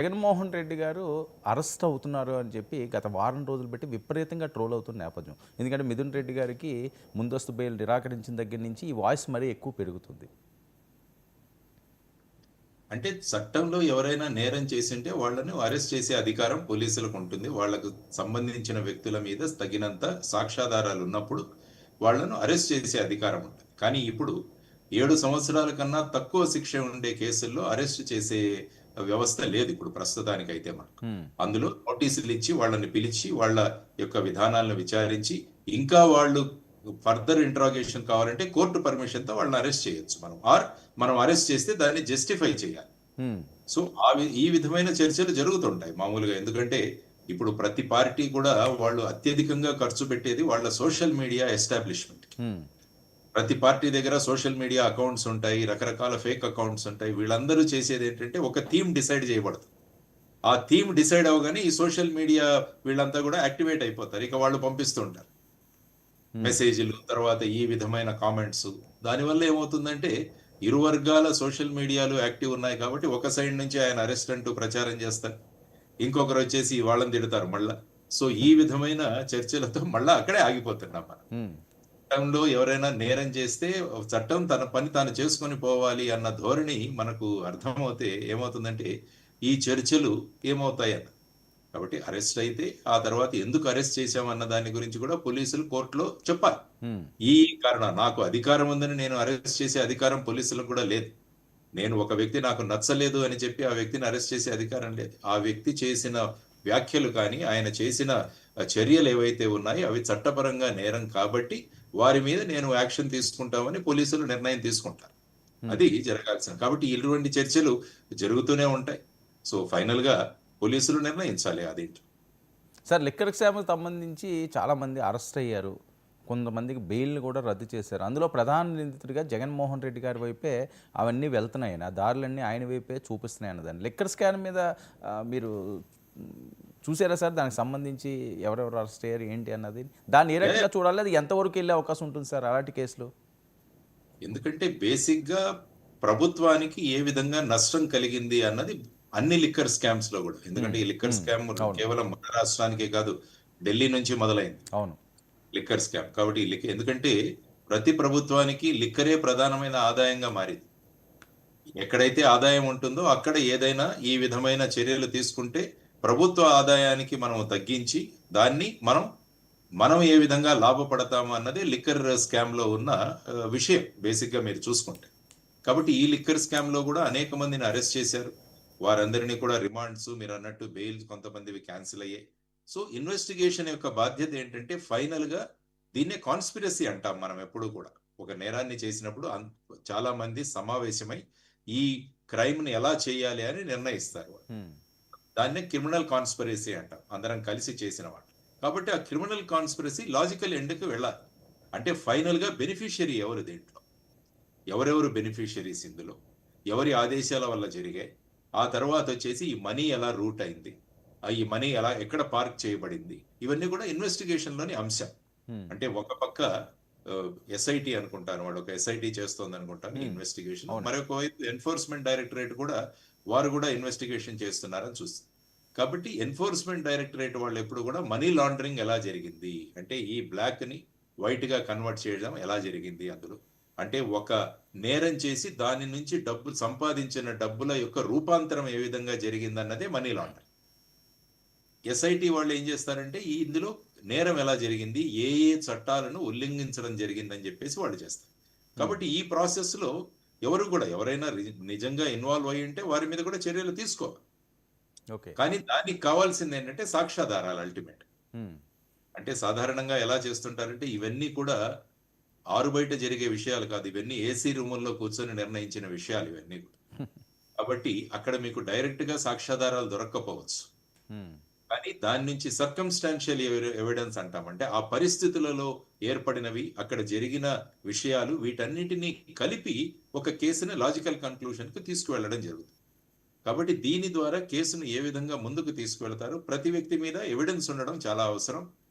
జగన్మోహన్ రెడ్డి గారు అరెస్ట్ అవుతున్నారు అని చెప్పి గత వారం రోజులు బట్టి విపరీతంగా ట్రోల్ అవుతున్న నేపథ్యం. ఎందుకంటే మిథున్ రెడ్డి గారికి ముందస్తు బెయిల్ నిరాకరించిన దగ్గర నుంచి ఈ వాయిస్ మరీ ఎక్కువ పెరుగుతుంది. అంటే చట్టంలో ఎవరైనా నేరం చేసింటే వాళ్ళని అరెస్ట్ చేసే అధికారం పోలీసులకు ఉంటుంది. వాళ్ళకు సంబంధించిన వ్యక్తుల మీద తగినంత సాక్ష్యాధారాలు ఉన్నప్పుడు వాళ్ళను అరెస్ట్ చేసే అధికారం ఉంటుంది. కానీ ఇప్పుడు 7 సంవత్సరాల కన్నా తక్కువ శిక్ష ఉండే కేసుల్లో అరెస్ట్ చేసే వ్యవస్థ లేదు ఇప్పుడు ప్రస్తుతానికైతే మనకు. హ్మ్. అందులో నోటీసులు ఇచ్చి వాళ్ళని పిలిచి వాళ్ళ యొక్క విధానాలను విచారించి ఇంకా వాళ్ళు ఫర్దర్ ఇంట్రాగేషన్ కావాలంటే కోర్టు పర్మిషన్‌తో వాళ్ళని అరెస్ట్ చేయొచ్చు మనం. మనం అరెస్ట్ చేస్తే దాన్ని జస్టిఫై చేయాలి. హ్మ్. సో, ఈ విధమైన చర్చలు జరుగుతుంటాయి మామూలుగా. ఎందుకంటే, ఇప్పుడు ప్రతి పార్టీ కూడా వాళ్ళు అత్యధికంగా ఖర్చు పెట్టేది వాళ్ళ సోషల్ మీడియా ఎస్టాబ్లిష్‌మెంట్‌కి. హ్మ్. ప్రతి పార్టీ దగ్గర సోషల్ మీడియా అకౌంట్స్ ఉంటాయి. రకరకాల ఫేక్ అకౌంట్స్ ఉంటాయి. వీళ్ళందరూ చేసేదేంటంటే, ఒక థీమ్ డిసైడ్ చేయబడుతుంది. ఆ థీమ్ డిసైడ్ అవ్వగానే ఈ సోషల్ మీడియా వీళ్ళంతా కూడా యాక్టివేట్ అయిపోతారు. ఇక వాళ్ళు పంపిస్తూ ఉంటారు. హ్మ్. మెసేజ్‌లు, తర్వాత ఈ విధమైన కామెంట్స్. దానివల్ల ఏమవుతుందంటే, ఇరు వర్గాల సోషల్ మీడియాలు యాక్టివ్ ఉన్నాయి కాబట్టి, ఒక సైడ్ నుంచి ఆయన అరెస్ట్ అంటూ ప్రచారం చేస్తారు. ఇంకొకరొచ్చేసి వాళ్ళని తిడతారు మళ్ళా. సో, ఈ విధమైన చర్చలతో మళ్ళా అక్కడే ఆగిపోతున్నాం మనం. హ్మ్. చట్టంలో ఎవరైనా నేరం చేస్తే, చట్టం తన పని తాను చేసుకొని పోవాలి అన్న ధోరణి మనకు అర్థమవుతే ఏమవుతుందంటే, ఈ చర్చలు ఏమవుతాయన్న. కాబట్టి అరెస్ట్ అయితే, ఆ తర్వాత ఎందుకు అరెస్ట్ చేశామన్న దాని గురించి కూడా పోలీసులు కోర్టులో చెప్పాలి. హ్మ్. ఈ కారణం నాకు అధికారం ఉందని నేను అరెస్ట్ చేసే అధికారం పోలీసులకు కూడా లేదు. నేను ఒక వ్యక్తి నాకు నచ్చలేదు అని చెప్పి ఆ వ్యక్తిని అరెస్ట్ చేసే అధికారం లేదు. ఆ వ్యక్తి చేసిన వ్యాఖ్యలు కానీ, ఆయన చేసిన చర్యలు ఏవైతే ఉన్నాయో అవి చట్టపరంగా నేరం కాబట్టి, వారి మీద నేను యాక్షన్ తీసుకుంటామని పోలీసులు నిర్ణయం తీసుకుంటారు. హ్మ్. అది జరగాల్సింది. కాబట్టి ఇటువంటి చర్చలు జరుగుతూనే ఉంటాయి. సో, ఫైనల్‌గా పోలీసులు నిర్ణయించాలి అదేంటో. సార్, లిక్కర్ స్కామ్‌కి సంబంధించి చాలామంది అరెస్ట్ అయ్యారు. కొంతమందికి బెయిల్‌ని కూడా రద్దు చేశారు. అందులో ప్రధాన నిందితుడిగా జగన్మోహన్ రెడ్డి గారి వైపే అవన్నీ వెళ్తున్నాయని, ఆ దారులన్నీ ఆయన వైపే చూపిస్తున్నాయన్నదాన్ని. లిక్కర్ స్కామ్ మీద మీరు చూసారా సార్? దానికి సంబంధించి ఎవరెవరు అరెస్ట్ అయ్యారు ఏంటి అన్నది? దాన్ని ఏ యాహ్! రకంగా చూడాలి? అది ఎంతవరకు వెళ్ళే అవకాశం ఉంటుంది సార్ అలాంటి కేసులు? ఎందుకంటే బేసిక్‌గా ప్రభుత్వానికి ఏ విధంగా నష్టం కలిగింది అన్నది అన్ని లిక్కర్ స్కామ్స్‌లో గూడా. హ్మ్. ఎందుకంటే ఈ లిక్కర్ హ్మ్. స్కామ్ అవును. కేవలం మన రాష్ట్రానికే కాదు, ఢిల్లీ నుంచి మొదలైంది అవును. Liquor scam. కాబట్టి ఎందుకంటే ప్రతి ప్రభుత్వానికి లిక్కరే ప్రధానమైన ఆదాయంగా మారింది. ఎక్కడైతే ఆదాయం ఉంటుందో అక్కడ ఏదైనా ఈ విధమైన చర్యలు తీసుకుంటే ప్రభుత్వ ఆదాయానికి మనం తగ్గించి దాన్ని మనం ఏ విధంగా లాభపడతాము అన్నది లిక్కర్ స్కామ్‌లో ఉన్న విషయం బేసిక్‌గా మీరు చూసుకుంటే. కాబట్టి ఈ లిక్కర్ స్కామ్‌లో గూడా అనేక మందిని అరెస్ట్ చేశారు. వారందరిని కూడా రిమాండ్స్ మీరన్నట్టు బెయిల్స్ కొంతమందివి క్యాన్సిల్ అయ్యాయి. సో, ఇన్వెస్టిగేషన్ యొక్క బాధ్యత ఏంటంటే ఫైనల్‌గా దీన్నే కాన్స్పిరసీ అంటాం మనం ఎప్పుడూ కూడా. ఒక నేరాన్ని చేసినప్పుడు చాలా మంది సమావేశమై ఈ క్రైమ్‌ని ఎలా చేయాలి అని నిర్ణయిస్తారు. హ్మ్. దాన్నే క్రిమినల్ కాన్స్పిరసీ అంటాం. అందరం కలిసి చేసిన వాటి. కాబట్టి ఆ క్రిమినల్ కాన్స్పిరసీ లాజికల్ ఎండ్‌కి వెళ్ళాలి. అంటే ఫైనల్‌గా బెనిఫిషియరీ ఎవరు దీంట్లో? ఎవరెవరు బెనిఫిషియరీస్ ఇందులో? ఎవరి ఆదేశాల వల్ల జరిగాయి? ఆ తర్వాతొచ్చేసి ఈ మనీ ఎలా రూట్ అయింది? ఈ మనీ ఎక్కడ పార్క్ చేయబడింది? ఇవన్నీ కూడా ఇన్వెస్టిగేషన్‌లోని అంశం. హ్మ్. అంటే ఒక పక్క ఎస్ఐటీ అనుకుంటాను. వాడు ఒక ఎస్ఐటీ చేస్తోందనుకుంటాను హ్మ్. ఇన్వెస్టిగేషన్. అవునండి. మరొక వైపు ఎన్ఫోర్స్‌మెంట్ డైరెక్టరేట్ కూడా వారు కూడా ఇన్వెస్టిగేషన్ చేస్తున్నారని చూస్తుంది. కాబట్టి ఎన్ఫోర్స్‌మెంట్ డైరెక్టరేట్ వాళ్ళెప్పుడు కూడా మనీ లాండరింగ్ ఎలా జరిగింది? అంటే ఈ బ్లాక్‌ని వైట్‌గా కన్వర్ట్ చేయడం ఎలా జరిగింది అందులో? అంటే ఒక నేరం చేసి దాని నుంచి డబ్బు సంపాదించిన డబ్బుల యొక్క రూపాంతరం ఏ విధంగా జరిగిందన్నదే మనీ లాండరింగ్. ఎస్ఐటీ వాళ్ళు ఏం చేస్తారంటే ఇందులో నేరం ఎలా జరిగింది? ఏ ఏ చట్టాలను ఉల్లంఘించడం జరిగిందని చెప్పేసి వాళ్ళు చేస్తారు. హ్మ్. కాబట్టి ఈ ప్రాసెస్‌లో ఎవరు కూడా ఎవరైనా నిజంగా ఇన్వాల్వ్ అయ్యుంటే వారి మీద కూడా చర్యలు తీసుకోవాలి. ఓకే. కానీ దానికి కావాల్సిందేంటంటే సాక్ష్యాధారాలు అల్టిమేట్. హ్మ్. అంటే సాధారణంగా ఎలా చేస్తుంటారంటే ఇవన్నీ కూడా ఆరుబయట జరిగే విషయాలు కాదు. ఇవన్నీ ఏసీ రూముల్లో కూర్చొని నిర్ణయించిన విషయాలు ఇవన్నీ కూడా. కాబట్టి అక్కడ మీకు డైరెక్ట్‌గా సాక్ష్యాధారాలు దొరక్కపోవచ్చు. హ్మ్. కానీ దాని నుంచి సర్కమ్‌స్టాన్షియల్ ఎవిడెన్స్ అంటాం. అంటే ఆ పరిస్థితులలో ఏర్పడినవి, అక్కడ జరిగిన విషయాలు వీటన్నిటిని కలిపి ఒక కేసుని లాజికల్ కన్క్లూషన్‌కి తీసుకువెళ్ళడం జరుగుతుంది. కాబట్టి దీని ద్వారా కేసును ఏ విధంగా ముందుకు తీసుకువెళతారు, ప్రతి వ్యక్తి మీద ఎవిడెన్స్ ఉండడం చాలా అవసరం.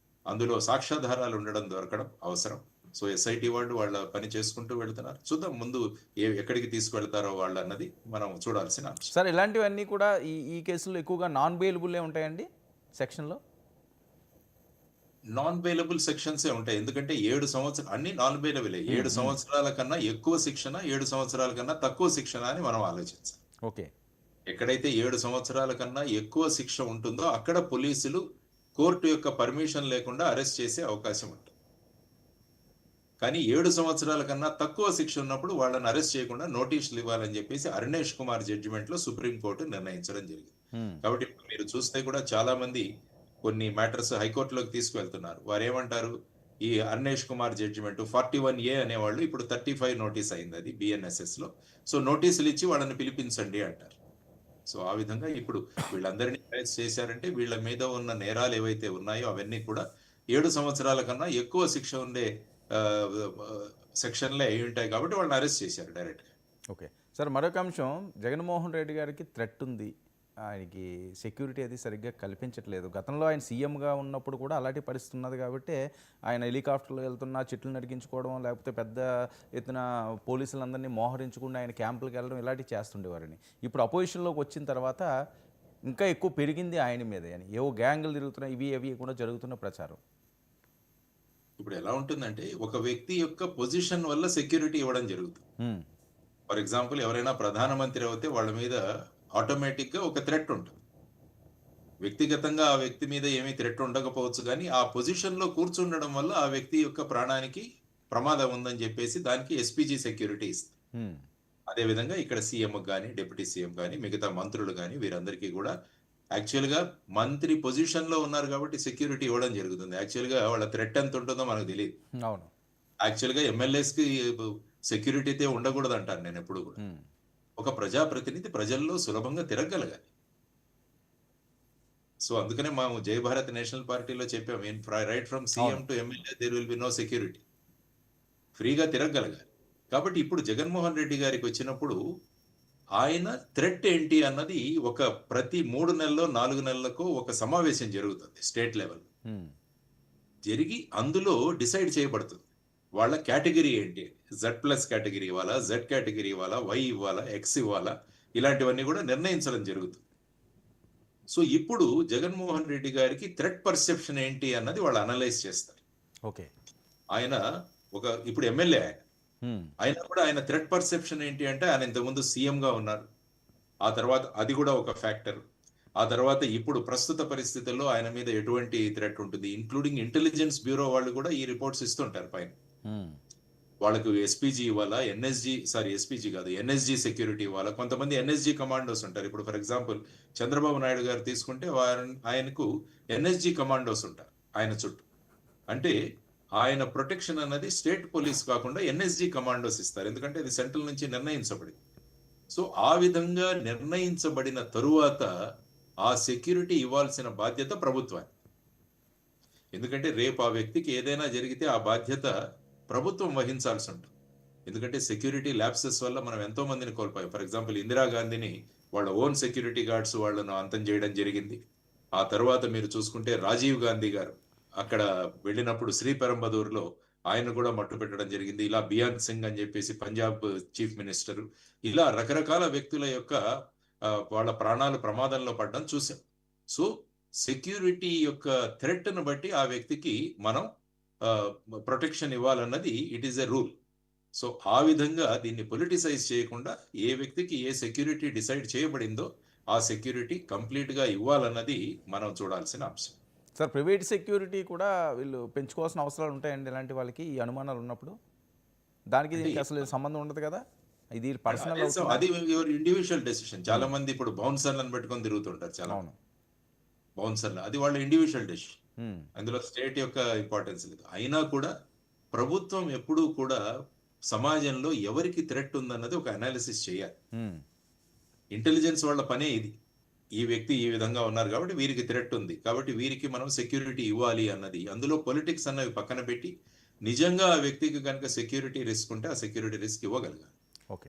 అందులో సాక్ష్యాధారాలు ఉండడం దొరకడం అవసరం. సో ఎస్ఐటి వాళ్ళు వాళ్ళ పని చేసుకుంటూ వెళ్తున్నారు. చూద్దాం ముందు ఎక్కడికి తీసుకువెళ్తారో వాళ్ళు అన్నది మనం చూడాల్సిన అంశం. సార్ ఇలాంటివన్నీ కూడా ఈ ఈ కేసుల్లో ఎక్కువగా నాన్ బెయిలబుల్లే ఉంటాయండి సెక్షన్‌లో? నాన్ బెయిలబుల్ సెక్షన్సే ఉంటాయి. ఎందుకంటే 7 సంవత్సరాలు అన్ని నాన్ బెయిలబులే. 7 సంవత్సరాల కన్నా ఎక్కువ శిక్షణ, 7 సంవత్సరాల కన్నా తక్కువ శిక్షణ అని మనం ఆలోచించాలి. ఓకే. ఎక్కడైతే 7 సంవత్సరాల కన్నా ఎక్కువ శిక్ష ఉంటుందో అక్కడ పోలీసులు కోర్టు యొక్క పర్మిషన్ లేకుండా అరెస్ట్ చేసే అవకాశం ఉంటుంది. కానీ 7 సంవత్సరాల కన్నా తక్కువ శిక్ష ఉన్నప్పుడు వాళ్ళని అరెస్ట్ చేయకుండా నోటీసులు ఇవ్వాలని చెప్పేసి అరుణేష్ కుమార్ జడ్జిమెంట్ లో సుప్రీంకోర్టు నిర్ణయించడం జరిగింది. కాబట్టి ఇప్పుడు మీరు చూస్తే కూడా చాలా మంది కొన్ని మ్యాటర్స్ హైకోర్టులోకి తీసుకువెళ్తున్నారు. వారు ఏమంటారు, ఈ అరుణేష్ కుమార్ జడ్జిమెంట్ 41A అనేవాళ్ళు ఇప్పుడు 35 నోటీస్ అయింది అది BNSS లో. సో నోటీసులు ఇచ్చి వాళ్ళని పిలిపించండి అంటారు. సో ఆ విధంగా ఇప్పుడు వీళ్ళందరినీ అరెస్ట్ చేశారంటే వీళ్ళ మీద ఉన్న నేరాలు ఏవైతే ఉన్నాయో అవన్నీ కూడా 7 సంవత్సరాల కన్నా ఎక్కువ శిక్ష ఉండే సెక్షన్లే అయి ఉంటాయి కాబట్టి వాళ్ళని అరెస్ట్ చేశారు డైరెక్ట్. ఓకే. సార్ మరొక అంశం, జగన్మోహన్ రెడ్డి గారికి థ్రెట్ ఉంది. ఆయనకి సెక్యూరిటీ అది సరిగ్గా కల్పించట్లేదు. గతంలో ఆయన సీఎంగా ఉన్నప్పుడు కూడా అలాంటి పరిస్థితి ఉన్నది కాబట్టి ఆయన హెలికాప్టర్లో వెళ్తున్నా చెట్లు నరికించుకోవడం, లేకపోతే పెద్ద ఎత్తున పోలీసులందరినీ మోహరించకుండా ఆయన క్యాంపులకు వెళ్ళడం ఇలాంటివి చేస్తుండేవారని. ఇప్పుడు అపోజిషన్లోకి వచ్చిన తర్వాత ఇంకా ఎక్కువ పెరిగింది ఆయన మీదే అని, ఏవో గ్యాంగులు తిరుగుతున్నాయి, ఇవి అవి కూడా జరుగుతున్న ప్రచారం. ఇప్పుడు ఎలా ఉంటుందంటే ఒక వ్యక్తి యొక్క పొజిషన్ వల్ల సెక్యూరిటీ ఇవ్వడం జరుగుతుంది. ఫర్ ఎగ్జాంపుల్ ఎవరైనా ప్రధానమంత్రి అయితే వాళ్ళ మీద ఆటోమేటిక్ గా ఒక థ్రెట్ ఉంటుంది. వ్యక్తిగతంగా ఆ వ్యక్తి మీద ఏమీ థ్రెట్ ఉండకపోవచ్చు కానీ ఆ పొజిషన్ లో కూర్చుండడం వల్ల ఆ వ్యక్తి యొక్క ప్రాణానికి ప్రమాదం ఉందని చెప్పేసి దానికి SPG సెక్యూరిటీ ఇస్తుంది. అదే విధంగా ఇక్కడ సీఎం కానీ డిప్యూటీ సీఎం కానీ మిగతా మంత్రులు కానీ వీరందరికీ కూడా యాక్చువల్ గా మంత్రి పొజిషన్ లో ఉన్నారు కాబట్టి సెక్యూరిటీ ఇవ్వడం జరుగుతుంది. యాక్చువల్ గా వాళ్ళ థ్రెట్ ఎంత ఉంటుందో మనకు తెలియదు. అవును. యాక్చువల్ గా ఎమ్మెల్యేస్ కి సెక్యూరిటీ అయితే ఉండకూడదు అంటాను నేను ఎప్పుడు కూడా. ఒక ప్రజాప్రతినిధి ప్రజల్లో సులభంగా తిరగగలగాలి. సో అందుకనే మేము జై భారత్ నేషనల్ పార్టీలో చెప్పాము, right from CM to MLA there will be no security. ఫ్రీగా తిరగగలగాలి. కాబట్టి ఇప్పుడు జగన్మోహన్ రెడ్డి గారికి వచ్చినప్పుడు ఆయన థ్రెట్ ఏంటి అన్నది ఒక ప్రతి 3 నెలల్లో 4 నెలలకు ఒక సమావేశం జరుగుతుంది స్టేట్ లెవెల్. జరిగి అందులో డిసైడ్ చేయబడుతుంది వాళ్ళ కేటగిరీ ఏంటి. Z+ కేటగిరీ ఇవ్వాలా, Z కేటగిరీ ఇవ్వాలా, Y ఇవ్వాలా, X ఇవ్వాలా, ఇలాంటివన్నీ కూడా నిర్ణయించడం జరుగుతుంది. సో ఇప్పుడు జగన్మోహన్ రెడ్డి గారికి థ్రెట్ పర్సెప్షన్ ఏంటి అన్నది వాళ్ళు అనలైజ్ చేస్తారు. ఓకే. ఆయన ఇప్పుడు ఎమ్మెల్యే అయినా కూడా ఆయన థ్రెట్ పర్సెప్షన్ ఏంటి అంటే ఆయన ఇంతకుముందు సీఎం గా ఉన్నారు. ఆ తర్వాత అది కూడా ఒక ఫ్యాక్టర్. ఆ తర్వాత ఇప్పుడు ప్రస్తుత పరిస్థితుల్లో ఆయన మీద ఎటువంటి థ్రెట్ ఉంటుంది, ఇంక్లూడింగ్ ఇంటెలిజెన్స్ బ్యూరో వాళ్ళు కూడా ఈ రిపోర్ట్స్ ఇస్తుంటారు పైన. వాళ్ళకు SPG ఇవ్వాలా, SPG కాదు NSG సెక్యూరిటీ ఇవ్వాలా. కొంతమంది NSG కమాండోస్ ఉంటారు. ఇప్పుడు ఫర్ ఎగ్జాంపుల్ చంద్రబాబు నాయుడు గారు తీసుకుంటే ఆయనకు NSG కమాండోస్ ఉంటారు ఆయన చుట్టూ. అంటే ఆయన ప్రొటెక్షన్ అన్నది స్టేట్ పోలీస్ కాకుండా NSG కమాండోస్ ఇస్తారు. ఎందుకంటే ఇది సెంట్రల్ నుంచి నిర్ణయించబడింది. సో ఆ విధంగా నిర్ణయించబడిన తరువాత ఆ సెక్యూరిటీ ఇవ్వాల్సిన బాధ్యత ప్రభుత్వానికి. ఎందుకంటే రేపు ఆ వ్యక్తికి ఏదైనా జరిగితే ఆ బాధ్యత ప్రభుత్వం వహించాల్సి ఉంటుంది. ఎందుకంటే సెక్యూరిటీ ల్యాప్సెస్ వల్ల మనం ఎంతో మందిని కోల్పోయాం. ఫర్ ఎగ్జాంపుల్ ఇందిరాగాంధీని వాళ్ళ ఓన్ సెక్యూరిటీ గార్డ్స్ వాళ్ళను అంతం చేయడం జరిగింది. ఆ తర్వాత మీరు చూసుకుంటే రాజీవ్ గాంధీ గారు అక్కడ వెళ్ళినప్పుడు శ్రీపెరంబదూరులో ఆయన కూడా మట్టు పెట్టడం జరిగింది. ఇలా బియాన్ సింగ్ అని చెప్పేసి పంజాబ్ చీఫ్ మినిస్టర్, ఇలా రకరకాల వ్యక్తుల యొక్క వాళ్ళ ప్రాణాలు ప్రమాదంలో పడడం చూసాం. సో సెక్యూరిటీ యొక్క థ్రెట్ ను బట్టి ఆ వ్యక్తికి మనం ప్రొటెక్షన్ ఇవ్వాలన్నది it is a rule. So ఆ విధంగా దీన్ని పొలిటిసైజ్ చేయకుండా ఏ వ్యక్తికి ఏ సెక్యూరిటీ డిసైడ్ చేయబడిందో ఆ సెక్యూరిటీ కంప్లీట్ గా ఇవ్వాలన్నది మనం చూడాల్సిన అంశం. సార్ ప్రైవేట్ సెక్యూరిటీ కూడా వీళ్ళు పెంచుకోవాల్సిన అవసరాలు ఉంటాయండి ఇలాంటి వాళ్ళకి, ఈ అనుమానాలు ఉన్నప్పుడు? దానికి దీనికి అసలు సంబంధం ఉండదు కదా, ఇది పర్సనల్. అది యువర్ ఇండివిజువల్ డెసిషన్. చాలా మంది ఇప్పుడు బౌన్సర్లను పెట్టుకొని తిరుగుతుంటారు. చాలా బౌన్సర్లు, అది వాళ్ళ ఇండివిజువల్ డెసిషన్. అందులో స్టేట్ యొక్క ఇంపార్టెన్స్ లేదు. అయినా కూడా ప్రభుత్వం ఎప్పుడూ కూడా సమాజంలో ఎవరికి థ్రెట్ ఉందన్నది ఒక అనాలిసిస్ చేయాలి. ఇంటెలిజెన్స్ వాళ్ళ పనే ఇది. ఈ వ్యక్తి ఈ విధంగా ఉన్నారు కాబట్టి వీరికి థ్రెట్ ఉంది కాబట్టి వీరికి మనం సెక్యూరిటీ ఇవ్వాలి అన్నది. అందులో పొలిటిక్స్ అన్నవి పక్కన పెట్టి నిజంగా ఆ వ్యక్తికి కనుక సెక్యూరిటీ రిస్క్ ఉంటే ఆ సెక్యూరిటీ రిస్క్ ఇవ్వగలగాలి.